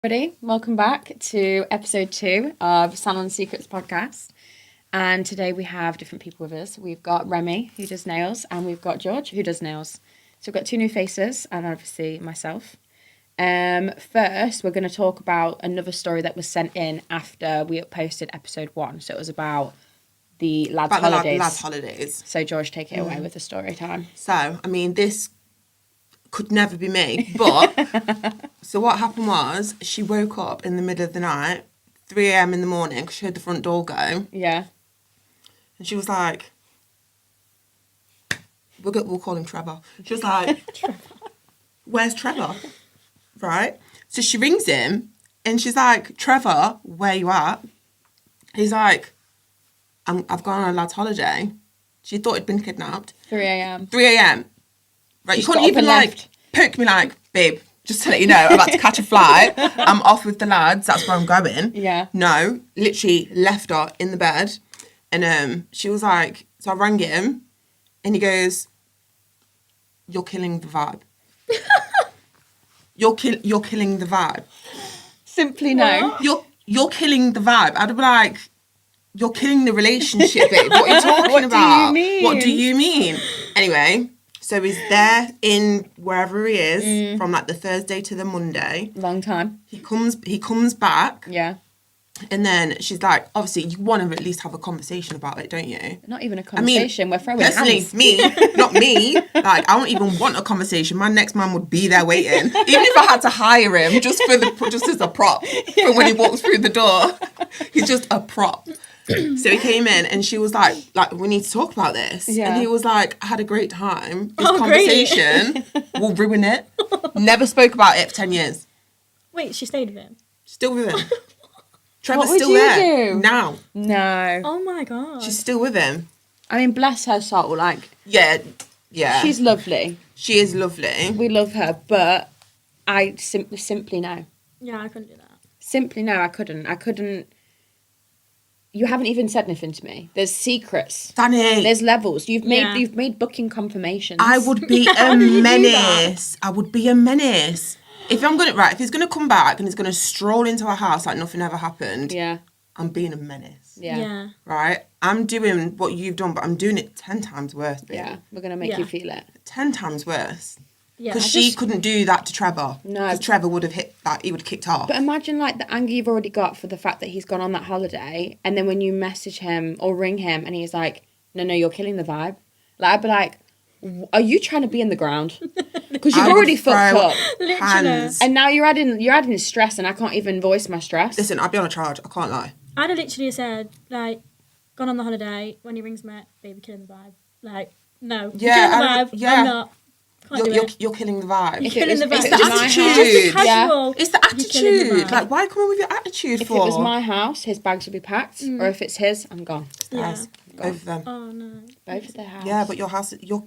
Everybody, welcome back to episode 2 of Salon Secrets podcast. And today we have different people with us. We've got Remy, who does nails, and we've got George, who does nails. So we've got 2 new faces, and obviously myself. First, we're going to talk about another story that was sent in after we posted episode 1. So it was about the lads' holidays. Lads' holidays. So George, take it away with the story time. So, I mean, this could never be me, but so what happened was she woke up in the middle of the night, 3 a.m. in the morning, because she heard the front door go. Yeah. And she was like, we'll call him Trevor. She was like, where's Trevor? Right? So she rings him and she's like, Trevor, where you at? He's like, I've gone on a lad's holiday. She thought he'd been kidnapped. 3 a.m. 3 a.m. Right, you She's got couldn't up even and like left. poke me like, babe, just to let you know, I'm about to catch a flight. I'm off with the lads. That's where I'm going. Yeah. No, literally left her in the bed. And she was like, so I rang him and he goes, you're killing the vibe. You're killing the vibe. Simply no. You're killing the vibe. I'd be like, you're killing the relationship, babe. What are you talking What do about? you mean? What do you mean? Anyway, so he's there in wherever he is from like the Thursday to the Monday. Long time. He comes back. Yeah. And then she's like, obviously, you want to at least have a conversation about it, don't you? Not even a conversation. We're throwing personally, hands. me, not me. Like, I don't even want a conversation. My next man would be there waiting, even if I had to hire him just as a prop for when he walks through the door. He's just a prop. So he came in and she was like, we need to talk about this. Yeah. And he was like, I had a great time. This Oh, conversation will ruin it. Never spoke about it for 10 years. Wait, she stayed with him? Still with him. Trevor's What would still you there do? now. No. Oh my god. She's still with him. I mean, bless her soul. Like, Yeah. she's lovely. She is lovely. We love her, but I simply no. Yeah, I couldn't do that. Simply no, I couldn't. You haven't even said anything to me. There's secrets. Danny, There's levels. You've Yeah. made booking confirmations. I would be a How did you do that? menace. I would be a menace. If he's gonna come back and he's gonna stroll into our house like nothing ever happened, Yeah. I'm being a menace. Yeah. Right? I'm doing what you've done, but I'm doing it 10 times worse, baby. Yeah. We're gonna make Yeah. you feel it. 10 times worse. Yeah. Because she couldn't do that to Trevor. No. Because Trevor would have hit that, he would have kicked off. But imagine like the anger you've already got for the fact that he's gone on that holiday, and then when you message him or ring him and he's like, no, you're killing the vibe. Like, I'd be like, are you trying to be in the ground? Because you've I would already fucked throw up. Literally. hands. And now you're adding stress, and I can't even voice my stress. Listen, I'll be on a charge. I can't lie. I'd have literally said, like, gone on the holiday, when he rings me, baby, killing the vibe. Like, no. Yeah, You're killing the vibe. yeah. I'm not. Can't do it. You're killing the vibe. If Killing the if vibe. it the was my attitude. house- Just be casual. It's the You're killing the attitude. vibe. Like, why come on with your attitude If for? it was my house, his bags would be packed, or if it's his, I'm gone. Yeah. Guys, both of them. Oh no. Both of their house. Yeah, but your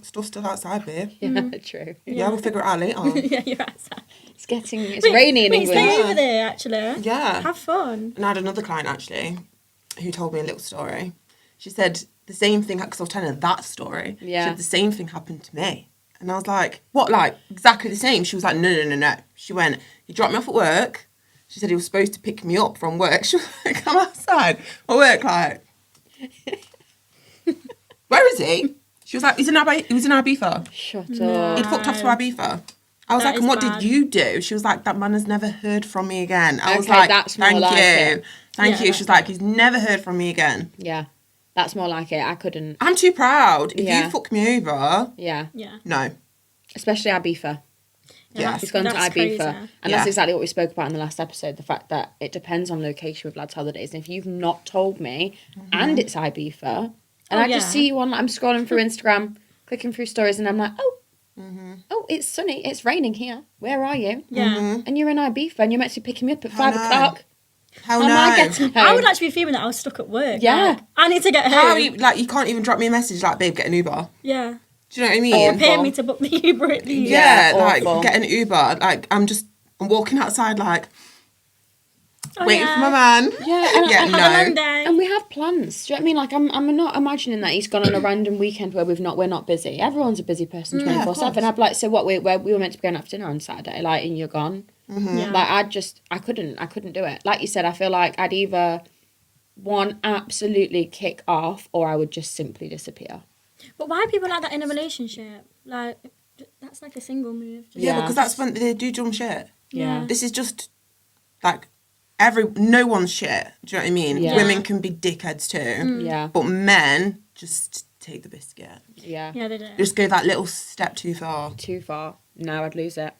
stuff's still outside, babe. Yeah, true. Yeah, we'll figure it out later. Yeah, you're outside. It's rainy in England. Stay over there, actually. Yeah. Have fun. And I had another client, actually, who told me a little story. She said the same thing, because I was telling her that story. Yeah. She said the same thing happened to me. And I was like, what, like, exactly the same? She was like, no. She went, he dropped me off at work. She said he was supposed to pick me up from work. She was like, I'm outside. My work, like, where is he? She was like, he was in Ibiza. Shut No. up. He'd fucked off to Ibiza. I was That like, and is what bad. did you do? She was like, that man has never heard from me again. I was Okay, like, that's more thank like you. it. Thank Yeah, you. She was that's like, he's never heard from me again. Yeah, that's more like it. I couldn't. I'm too proud. If Yeah. you fuck me over, Yeah, Yeah. no. especially Ibiza. Yeah. He's gone to that's Ibiza, crazy. and Yeah. that's exactly what we spoke about in the last episode. The fact that it depends on location with lads' holidays, and if you've not told me, and it's Ibiza, and Oh, I just yeah. see you on, I'm scrolling through Instagram, clicking through stories, and I'm like, oh, it's sunny, it's raining here. Where are you? Yeah. And you're in Ibiza, and you're meant to be picking me up at 5 no. o'clock. How How am I no? getting home? I would actually be feeling that I was stuck at work. Yeah. Like, I need to get home. How you, like, you can't even drop me a message like, babe, get an Uber. Yeah. Do you know what I mean? Or Or pay me to book the Uber at least. Yeah, Yeah, like, awful. get an Uber. Like, I'm walking outside, like, Oh, waiting yeah. for my man. Yeah, and Yeah, Have a no. long day. And we have plans. Do you know what I mean? Like, I'm not imagining that he's gone on a random weekend where we're not busy. Everyone's a busy person Yeah, of 24/7. course. I'd be like, so what? We were meant to be going out for dinner on Saturday, like, and you're gone. Yeah. Like I couldn't do it. Like you said, I feel like I'd either one absolutely kick off or I would just simply disappear. But why are people like that in a relationship? Like, that's like a single move. Just- Yeah, Yeah. because that's when they do dumb shit. Yeah. This is just like no one's shit. Do you know what I mean? Yeah. Women can be dickheads too, Yeah. but men just take the biscuit. Yeah. Yeah, they do. Just go that little step too far. Too far. No, I'd lose it.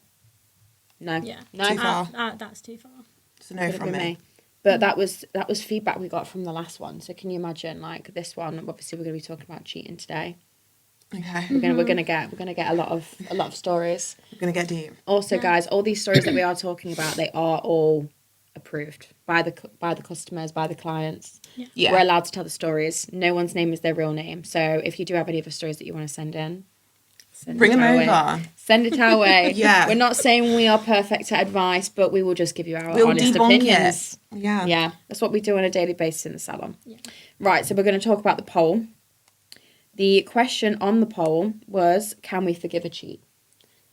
No. Yeah. No. Too far. That's too far. So no Could've from been me. But that was feedback we got from the last one. So can you imagine, like, this one? Obviously, we're going to be talking about cheating today. Okay, We're gonna get a lot of stories. we're gonna get deep. Also, guys, all these stories that we are talking about, they are all approved by the customers, by the clients. Yeah. We're allowed to tell the stories. No one's name is their real name. So if you do have any other stories that you want to send in, Bring them our way. over. Send it our way. Yeah. We're not saying we are perfect at advice, but we will just give you our We'll honest debunk opinions. it. Yeah. Yeah, that's what we do on a daily basis in the salon. Yeah. Right, so we're going to talk about the poll. The question on the poll was, can we forgive a cheat?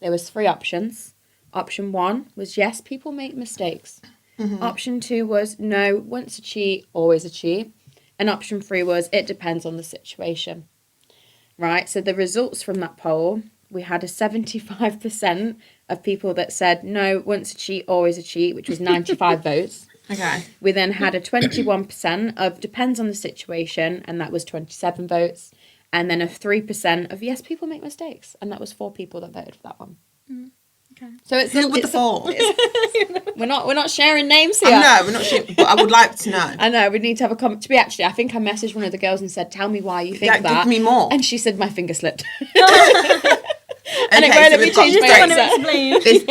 There was 3 options. Option 1 was, yes, people make mistakes. Option 2 was, no, once a cheat, always a cheat. And option 3 was, it depends on the situation. Right, so the results from that poll, we had a 75% of people that said, no, once a cheat, always a cheat, which was 95 votes. Okay. We then had a 21% of depends on the situation, and that was 27 votes. And then a 3% of yes, people make mistakes, and that was 4 people that voted for that one. Okay. So it's Who with the it's fault? we're not sharing names here. No, we're not sure, but I would like to know. I know we need to have a comment. To be actually, I think I messaged one of the girls and said, "Tell me why you think Yeah, that." give me more. And she said, "My finger slipped." And it won't let me change You my just don't want to answer. explain. There's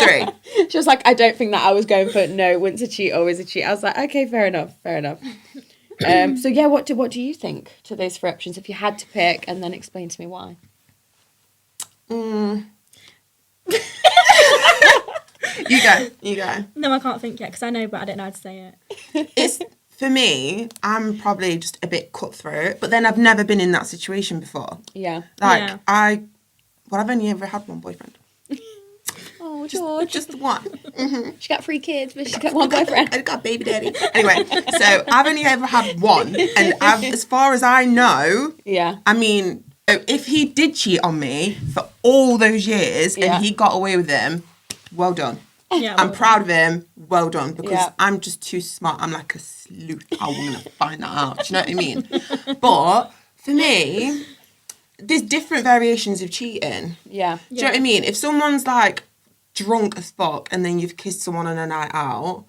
3. She was like, "I don't think that." I was going for no. Once a cheat, always a cheat. I was like, "Okay, fair enough." So yeah, what do you think to those 3 options? If you had to pick, and then explain to me why. You go. No, I can't think yet because I know, but I don't know how to say it. It's for me. I'm probably just a bit cutthroat, but then I've never been in that situation before. Yeah. Like Yeah. I've only ever had one boyfriend. Oh, George. Just the one. She got 3 kids, but she got one boyfriend. I got a baby daddy. Anyway, so I've only ever had one, and as far as I know, Yeah. I mean, if he did cheat on me for all those years Yeah. and he got away with them, well done. Yeah, I'm well proud of him. Well done, because Yeah. I'm just too smart. I'm like a sleuth. I'm gonna find that out. Do you know what I mean? But for me, there's different variations of cheating. Yeah. Do you know what I mean? If someone's like drunk as fuck and then you've kissed someone on a night out,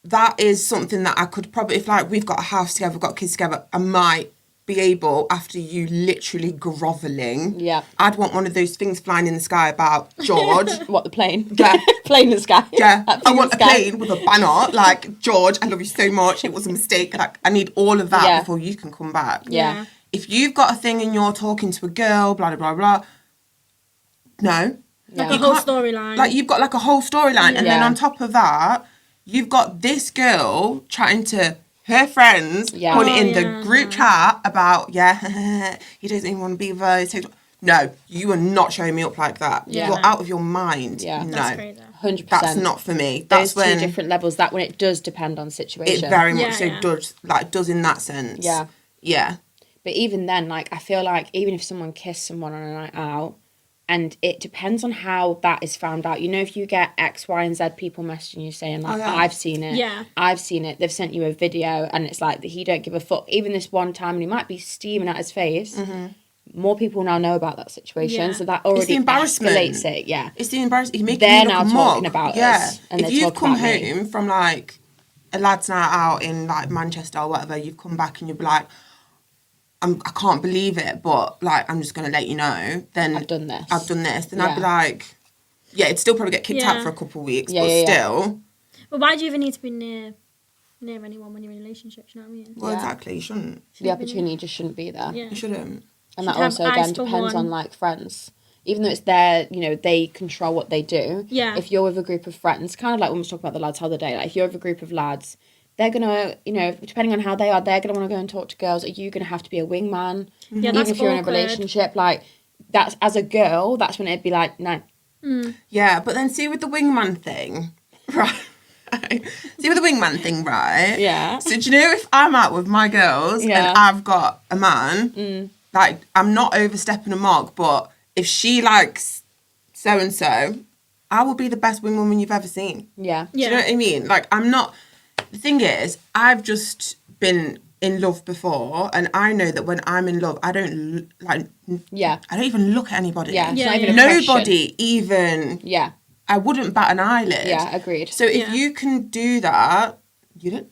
that is something that I could probably, if like we've got a house together, we've got kids together, I might be able, after you literally grovelling, Yeah. I'd want one of those things flying in the sky about George. What, the plane? Yeah. Plane in the sky. Yeah, That I thing want in a the sky. plane with a banner, like, George, I love you so much, it was a mistake. Like, I need all of that Yeah. before you can come back. Yeah. If you've got a thing and you're talking to a girl, blah, blah, blah, blah, no. Like Yeah. a whole storyline. Like, you've got, like, a whole storyline. And then Yeah. on top of that, you've got this girl chatting to her friends, Yeah. putting it in Oh, the yeah. group chat about, he doesn't even want to be with us. No, you are not showing me up like that. Yeah. You're out of your mind. Yeah. No. That's crazy. 100%. That's not for me. Those That's when 2 different levels. That when it does depend on situation. it very much Yeah, so yeah. does in that sense. Yeah. Yeah. But even then, like, I feel like even if someone kissed someone on a night out, and it depends on how that is found out. You know, if you get X, Y, and Z people messaging you saying, like, Oh, yeah. I've seen it. Yeah. I've seen it. They've sent you a video, and it's like that he don't give a fuck. Even this one time, and he might be steaming at his face. More people now know about that situation, Yeah. so that the already embarrassment. escalates it. Yeah. It's the embarrassment. You're making They're me look now a talking mug. about yeah. us, and if they you've talk come about me. home from like a lad's night out in like Manchester or whatever, you've come back and you'll be like, I can't believe it, but like I'm just gonna let you know. Then I've done this. Then I'd be Yeah. like, yeah, it'd still probably get kicked out Yeah. for a couple of weeks, Yeah, but yeah, yeah. still. But why do you even need to be near anyone when you're in a relationship? Do you know what I mean? Well, Yeah. exactly. You shouldn't. The opportunity just shouldn't be there. Yeah. You shouldn't. And that Should have also, again, eyes for depends one. on, like, friends. Even though it's their, you know, they control what they do. Yeah. If you're with a group of friends, kind of like when we was talking about the lads holiday, like, if you're with a group of lads, they're going to, you know, depending on how they are, they're going to want to go and talk to girls. Are you going to have to be a wingman? Yeah, Even that's if you're in a awkward. relationship, like, that's, as a girl, that's when it'd be like, no, Yeah, but then see with the wingman thing, right? See with the wingman thing, right? Yeah. So do you know if I'm out with my girls Yeah. and I've got a man, like I'm not overstepping a mark, but if she likes so and so, I will be the best wing woman you've ever seen. Yeah. Do you know what I mean? Like I'm not. The thing is, I've just been in love before, and I know that when I'm in love, I don't Yeah. I don't even look at anybody. Yeah. It's Yeah, not even yeah. a question. Nobody even. Yeah. I wouldn't bat an eyelid. Yeah. Agreed. So if Yeah. you can do that, you don't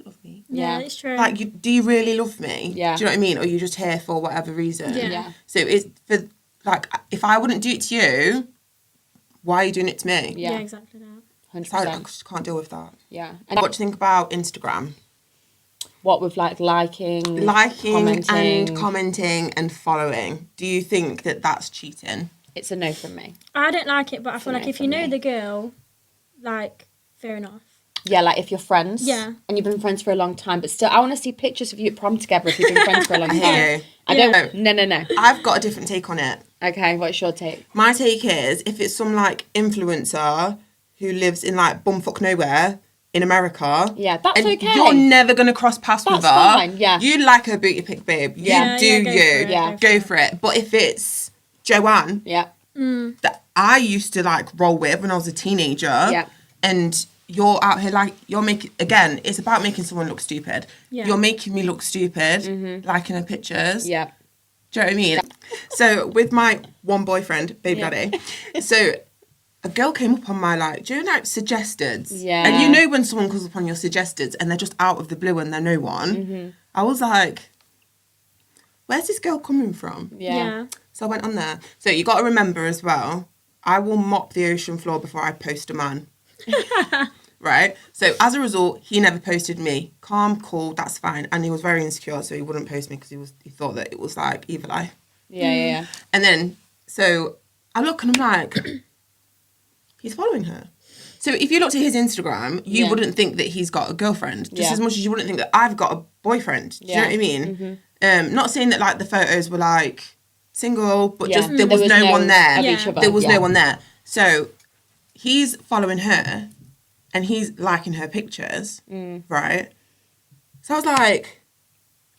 love me. Yeah, Yeah. it's true. Like, do you really love me? Yeah. Do you know what I mean? Or are you just here for whatever reason? Yeah. Yeah. So it's for like, if I wouldn't do it to you, why are you doing it to me? yeah. Yeah. Exactly that. 100%. So I just can't deal with that. Yeah. And What do you think about Instagram? what with like liking, And commenting and following. Do you think that that's cheating? It's a no from me. I don't like it, but I feel No like if for you know me. the girl, like, fair enough. Yeah, like if you're friends. Yeah. And you've been friends for a long time, but still, I want to see pictures of you at prom together if you've been friends for a long I time. hear you. I Yeah. don't. No. I've got a different take on it. Okay, what's your take? My take is if it's some like influencer who lives in like bumfuck nowhere in America. Yeah, that's and okay. You're never gonna cross paths with her. That's fine, yeah. You like her booty pic, babe. You Yeah. do Yeah, go you. for it, Yeah. Go for it. But if it's Joanne Yeah. that I used to like roll with when I was a teenager, Yeah. and you're out here like you're making again, it's about making someone look stupid. Yeah. You're making me look stupid, liking her pictures. Yeah. Do you know what I mean? So with my one boyfriend, baby Yeah. daddy, so a girl came up on my like, do you know like suggesteds? Yeah. And you know when someone comes up on your suggesteds and they're just out of the blue and they're no one. I was like, where's this girl coming from? Yeah. So I went on there. So you got to remember as well, I will mop the ocean floor before I post a man. Right? So as a result, he never posted me. Calm, cool, that's fine. And he was very insecure, so he wouldn't post me because he thought that it was like evil eye. Yeah. And then, so I look and I'm like, he's following her. So if you looked at his Instagram, you Yeah. wouldn't think that he's got a girlfriend, just Yeah. as much as you wouldn't think that I've got a boyfriend. Do you know Yeah. what I mean? Not saying that like the photos were like single, but Yeah. just there was no one there. of Yeah. each other. There was Yeah. no one there. So he's following her and he's liking her pictures, right? So I was like,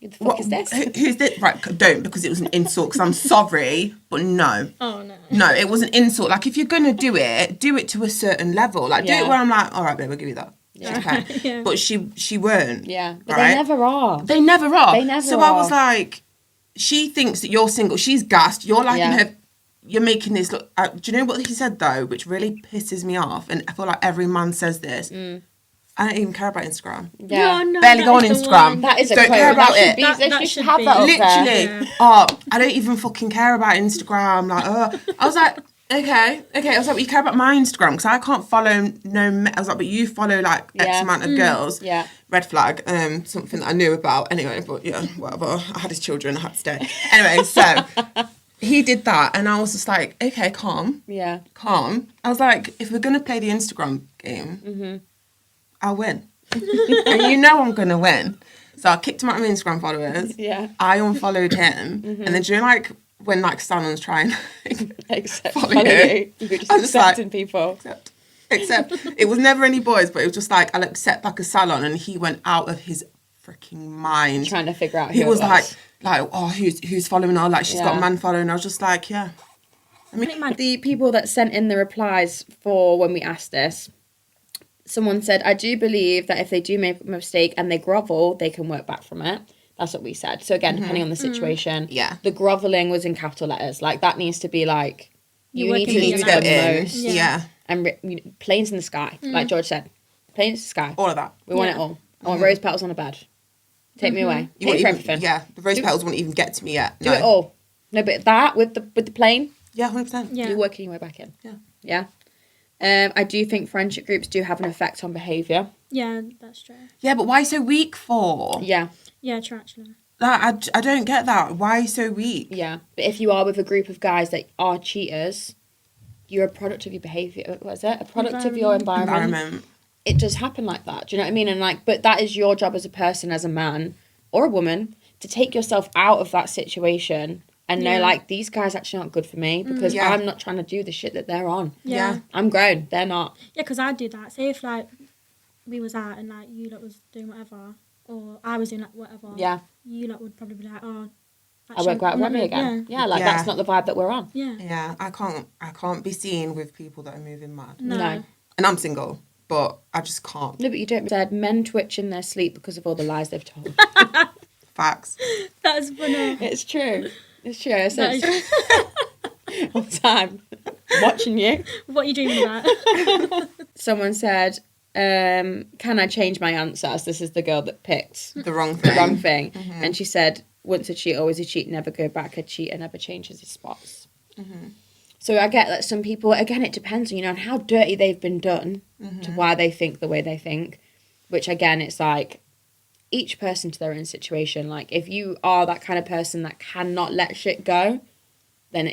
Who the fuck is this? Who's this? Right, don't, because it was an insult, because I'm sorry, but no. Oh, no. No, it was an insult. Like, if you're going to do it to a certain level. Like, do Yeah. it where I'm like, all right, babe, I'll give you that. Yeah. Okay. Yeah. But she weren't. Yeah. But right? they never are. They never are. They never so I was are. like, she thinks that you're single. She's gassed. You're liking Yeah. her. You're making this look. Do you know what he said, though, which really pisses me off? And I feel like every man says this. I don't even care about Instagram. Yeah. No, Barely that go on is the Instagram. one. That is a Don't quote. care about that should it. Be, That- they that should should have be. that up there. Literally, Yeah. I don't even fucking care about Instagram. Like, I was like, okay. I was like, well, you care about my Instagram because I can't follow I was like, but you follow like X Yeah. amount of girls. Yeah. Red flag. Something that I knew about anyway. But yeah, whatever. I had his children. I had to stay. Anyway, so he did that, and I was just like, okay, calm. Yeah. I was like, if we're gonna play the Instagram game, I'll win. And you know I'm gonna win. So I kicked him out of my Instagram followers. Yeah. I unfollowed him. And then during like when like Salon's trying Except Follow follow you. you. You were just I was just like- accepting people. except it was never any boys, but it was just like I'll accept like a Salon, and he went out of his freaking mind. Trying to figure out who He it was like, oh, who's following her? Like she's got Yeah. a man following. I was just like, yeah. The people that sent in the replies for when we asked this, someone said, I do believe that if they do make a mistake and they grovel, they can work back from it. That's what we said. So again, depending on the situation, Yeah. the groveling was in capital letters. Like that needs to be like, you You're need to working do your the magic. in. most. Yeah. And planes in the sky, like George said. Planes in the sky. All of that. We want Yeah. it all. I want rose petals on a bed. Take me away. You Pay won't for even, everything. yeah, the rose petals won't even get to me yet. Do it all. No, but that with the plane, Yeah, 100%. Yeah. you're working your way back in. Yeah. Yeah. I do think friendship groups do have an effect on behaviour. Yeah, that's true. Yeah, but why so weak for? Yeah. Yeah, true, actually. Like, I don't get that. Why so weak? Yeah. But if you are with a group of guys that are cheaters, you're a product of your behaviour. What is it? A product of your environment. It does happen like that. Do you know what I mean? And like, but that is your job as a person, as a man or a woman, to take yourself out of that situation and know Yeah. like these guys actually aren't good for me because Yeah. I'm not trying to do the shit that they're on. Yeah. I'm grown, they're not. Yeah, because I'd do that. Say if like we was out and like you lot was doing whatever, or I was doing like whatever. Yeah, You lot would probably be like, oh, I won't go out I'm with not Remy really- again. Yeah, like Yeah. that's not the vibe that we're on. Yeah. Yeah, I can't be seen with people that are moving mad. No. And I'm single, but I just can't. No, but you don't. Said men twitch in their sleep because of all the lies they've told. Facts. That's funny. It's true. It's true. I said That is- all the time. Watching you. What are you doing about? Someone said, can I change my answer? As this is the girl that picked The wrong the thing. wrong thing. And she said, once a cheat, always a cheat, never go back. A cheater never changes his spots. So I get that some people, again, it depends on, on how dirty they've been done to why they think the way they think. Which, again, it's like each person to their own situation. Like, if you are that kind of person that cannot let shit go, then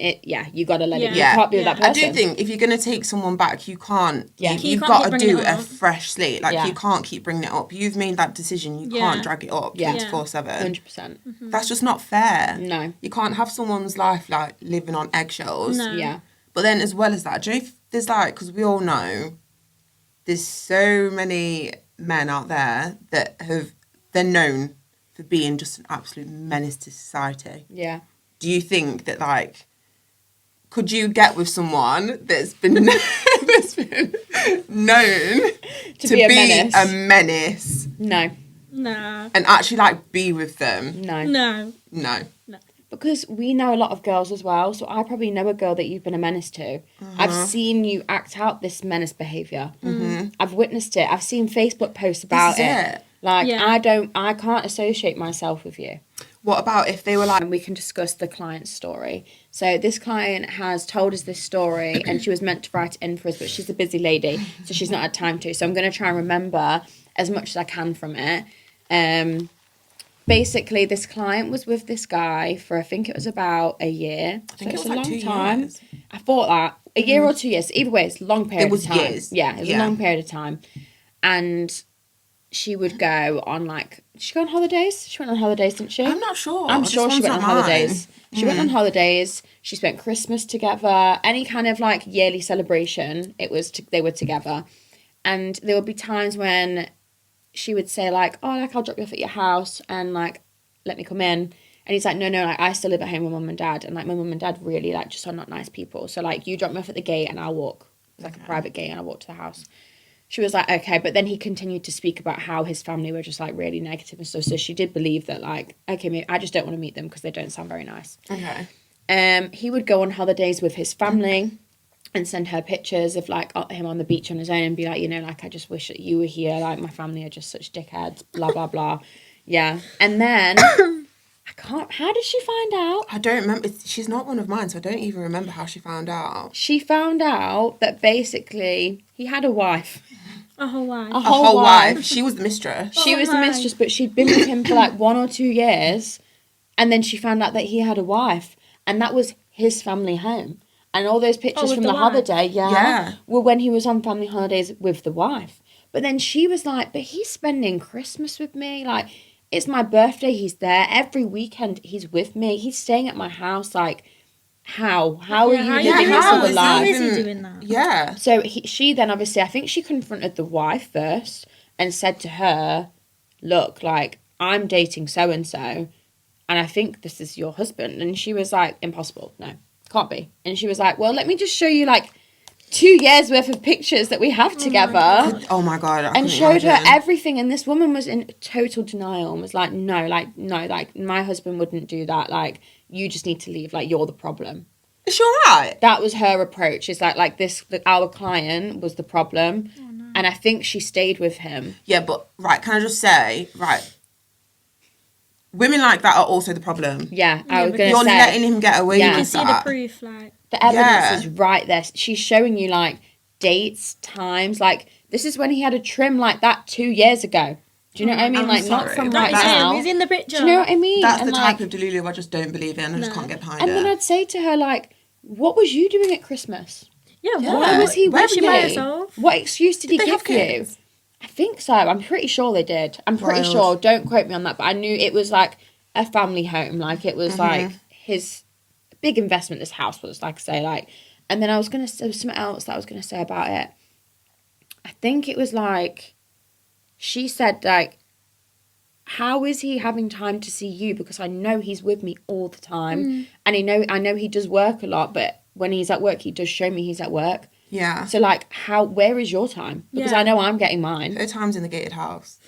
you got to let it go. You Yeah. can't be with that I person. do think if you're going to take someone back, you can't. Yeah. You've can't got keep to bringing do it a up. fresh slate. Like, Yeah. you can't keep bringing it up. You've made that decision. You Yeah. can't drag it up Yeah. 24/7. 100%. That's just not fair. No. You can't have someone's life, like, living on eggshells. No. Yeah. But then as well as that, do you know if there's, like, because we all know there's so many men out there that they're known for being just an absolute menace to society. Yeah. Do you think that, like, could you get with someone that's been known to be a be menace? a menace No. Nah. and actually, like, be with them? No. No. No. Because we know a lot of girls as well, so I probably know a girl that you've been a menace to. I've seen you act out this menace behaviour. I've witnessed it. I've seen Facebook posts about This is it. Like, Yeah. I can't associate myself with you. What about if they were like, And we can discuss the client's story. So this client has told us this story and she was meant to write it in for us, but she's a busy lady, so she's not had time to. So I'm going to try and remember as much as I can from it. Basically, this client was with this guy for, I think it was about a year. I think So it was it's a like long 2 time. years. I thought that. A year or 2 years. Either way, it's a long period It was of time. years. Yeah, it was a Yeah. long period of time. And she would go on, like, did she go on holidays? She went on holidays, didn't she? I'm not sure. I'm This sure she one's went on not mine. holidays. She went on holidays. She spent Christmas together. Any kind of like yearly celebration, they were together. And there would be times when she would say like, "Oh, like I'll drop you off at your house and like let me come in." And he's like, "No, like I still live at home with mum and dad, and like my mum and dad really like just are not nice people. So like you drop me off at the gate and I'll walk. It's like a private gate and I'll walk to the house." She was like, okay, but then he continued to speak about how his family were just like really negative and stuff. So she did believe that like, okay, maybe I just don't want to meet them because they don't sound very nice. Okay. He would go on holidays with his family and send her pictures of like him on the beach on his own and be like, like I just wish that you were here. Like my family are just such dickheads, blah, blah, blah. Yeah. And then how did she find out? I don't remember. She's not one of mine, so I don't even remember how she found out. She found out that basically he had a wife. A whole wife. A A whole wife. She was the mistress. She was the my. mistress, but she'd been with him for like 1 or 2 years. And then she found out that he had a wife. And that was his family home. And all those pictures with from the the wife? holiday, Yeah. were when he was on family holidays with the wife. But then she was like, but he's spending Christmas with me. Like, it's my birthday. He's there. Every weekend he's with me. He's staying at my house. Like, how? How are you how living doing this how other is life? How is he Even- doing that? Yeah. So she then obviously, I think she confronted the wife first and said to her, look, like, I'm dating so-and-so, and I think this is your husband. And she was like, impossible. No, can't be. And she was like, well, let me just show you, like, 2 years worth of pictures that we have together. Oh my God. I And couldn't showed her imagine. everything. And this woman was in total denial and was like, no, my husband wouldn't do that. Like, you just need to leave. Like, you're the problem. Is she alright? That was her approach. It's like this, our client was the problem. Oh, no. And I think she stayed with him. Yeah, but, right, can I just say, right, women like that are also the problem. Yeah, I Yeah, was because going You're to say. letting him get away Yeah. You can with see the that. proof, like. The evidence Yeah. is right there. She's showing you, like, dates, times. Like, this is when he had a trim like that 2 years ago. Do you know what I mean? I'm Like, not sorry. from That right That is now. him. He's in the picture. Do you know what I mean? That's and the like, type of delulu I just don't believe in. I just No. can't get behind and it. then I'd say to her, like, what was you doing at Christmas? Yeah, Yeah. Why was he Where with she you? by herself? What excuse did he they give have you? kids? I think so. I'm pretty sure they did. I'm pretty Wild. sure. Don't quote me on that, but I knew it was like a family home. Like it was Mm-hmm. like his big investment this house was, like I say, like, and then there was something else that I was gonna say about it. I think it was like, she said, like, how is he having time to see you? Because I know he's with me all the time, and I know he does work a lot, but when he's at work, he does show me he's at work. Yeah. So, like, where is your time? Because Yeah. I know I'm getting mine. Her time's in the gated house.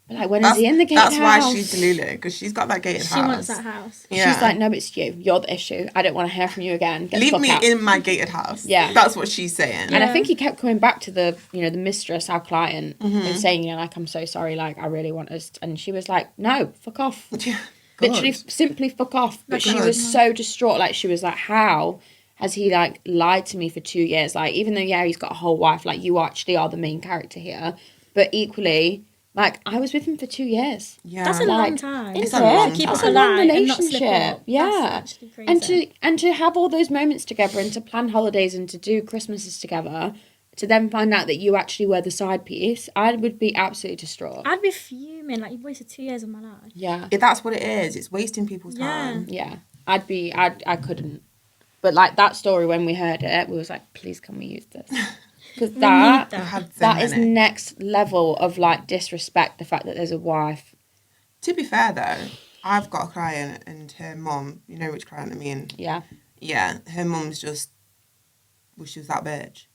But, like, when is he in the gated house? That's why she's delulu, because she's got that gated house. She wants that house. Yeah. She's like, no, it's you. You're the issue. I don't want to hear from you again. Get the Leave fuck me out. in my gated house. Yeah. That's what she's saying. And I Yeah. think he kept coming back to the mistress, our client, and saying, like, I'm so sorry, like, I really want us. And she was like, no, fuck off. Yeah. Literally, God. simply fuck off. But she Good. was so distraught. Like, she was like, how has he, like, lied to me for 2 years? Like, even though, yeah, he's got a whole wife, like, you actually are the main character here. But equally, like, I was with him for 2 years. Yeah. That's a Like, long time. It's a long to keep time. us It's a long alive and not slip relationship. up. Yeah. That's actually crazy. And to have all those moments together and to plan holidays and to do Christmases together, to then find out that you actually were the side piece, I would be absolutely distraught. I'd be fuming. Like, you've wasted 2 years of my life. Yeah. That's what it is. It's wasting people's Yeah. time. Yeah. I couldn't. But, like, that story, when we heard it, we was like, please, can we use this? Because We that need I've had so that is many. next level of, like, disrespect, the fact that there's a wife. To be fair, though, I've got a client and her mum, you know which client I mean? Yeah. Yeah, her mum's just, well, she was that bitch.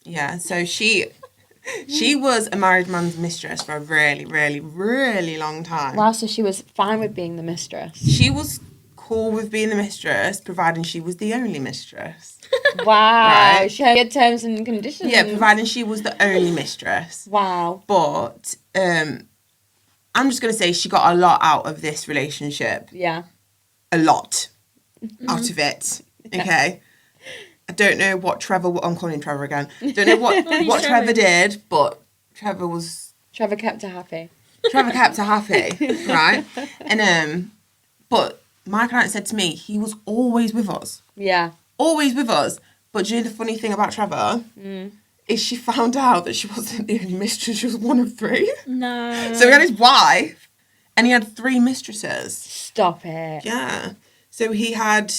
Yeah, so she was a married man's mistress for a really, really, really long time. Wow, so she was fine with being the mistress. She was cool with being the mistress, providing she was the only mistress. Wow. Right. She had terms and conditions. Yeah, providing she was the only mistress. Wow. But I'm just going to say she got a lot out of this relationship. Yeah. A lot out of it. Okay? I don't know what Trevor... I'm calling him Trevor again. Don't know what Trevor. Trevor did, but Trevor kept her happy, right? And but my client said to me, he was always with us. Yeah. Always with us. But do you know the funny thing about Trevor? Is she found out that she wasn't the only mistress, she was one of 3. No. So he had his wife, and he had 3 mistresses. Stop it. Yeah. So he had...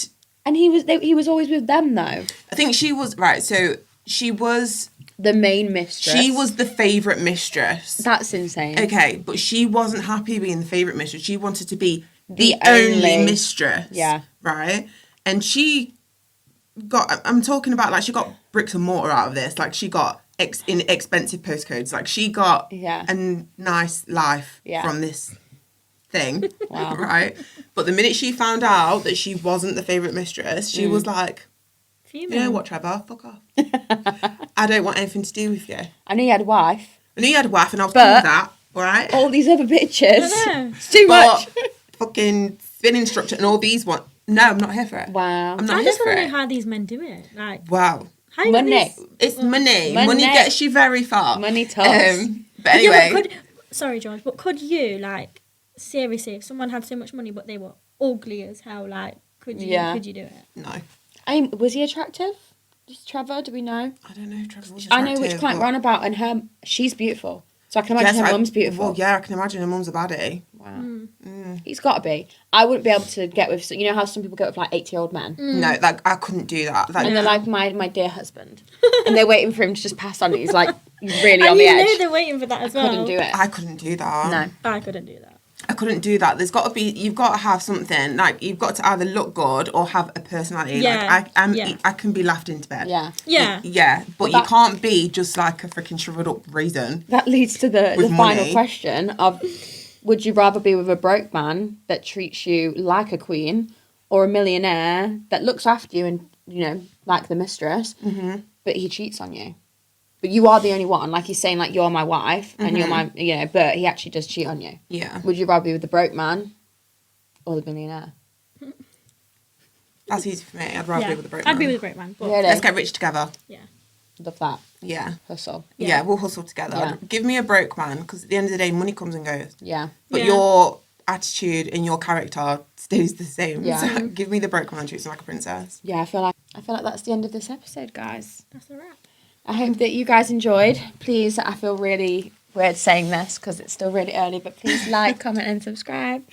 And he was always with them, though. I think she was... Right, so she was... The main mistress. She was the favourite mistress. That's insane. Okay, but she wasn't happy being the favourite mistress. She wanted to be The the only only. mistress. Yeah. Right? And she got... I'm talking about, like, she got bricks and mortar out of this. Like, she got expensive postcodes. Like, she got Yeah. a nice life Yeah. from this thing. Wow. Right? But the minute she found out that she wasn't the favourite mistress, she was like... Fuming. You know what, Trevor? Fuck off. I don't want anything to do with you. I knew he had a wife. I knew you had a wife and I was But- cool with that, alright? All these other bitches. I know. It's too much. But fucking spin instructor and all these one. No, I'm not here for it. Wow. I'm not I here just for want to it. know how these men do it. Like, Wow. how you get Money. these- It's money. Money. Money gets you very far. Money talks. But anyway, Yeah, but sorry, George, but could you, like, seriously, if someone had so much money but they were ugly as hell, like, could you do it? no. Was he attractive? Just Trevor, do we know? I don't know if Trevor was I know which attractive, client but- we're on about, and she's beautiful. So I can imagine Yes, her mum's beautiful. Well, yeah, I can imagine her mum's a baddie. Wow. He's got to be. I wouldn't be able to get with, you know how some people get with like 80-year-old men? No, like, I couldn't do that. Like, And they're like, my dear husband. And they're waiting for him to just pass on. He's like, really And on the you know edge. they're waiting for that as well. Couldn't do it. I couldn't do that. No. I couldn't do that. I couldn't do that. There's got to be, you've got to have something, like, you've got to either look good or have a personality. Yeah, Like, I can be laughed into bed. Yeah. Yeah. Yeah, but Well, you can't be just like a freaking shriveled up raisin. That leads to the With final money. question of, would you rather be with a broke man that treats you like a queen or a millionaire that looks after you and, you know, like the mistress, but he cheats on you? But you are the only one. Like he's saying, like, you're my wife and you're my, you know, but he actually does cheat on you. Yeah. Would you rather be with the broke man or the millionaire? That's easy for me. I'd rather Yeah. be with a broke I'd be man. with a great man. But Really? Let's get rich together. yeah. Love that. Yeah. Hustle. Yeah, Yeah. we'll hustle together. Yeah. Give me a broke man, because at the end of the day, money comes and goes. Yeah. But Yeah. your attitude and your character stays the same. Yeah. So give me the broke man, treats me like a princess. Yeah, I feel like that's the end of this episode, guys. That's a wrap. I hope that you guys enjoyed. Please, I feel really weird saying this because it's still really early, but please like, comment, and subscribe.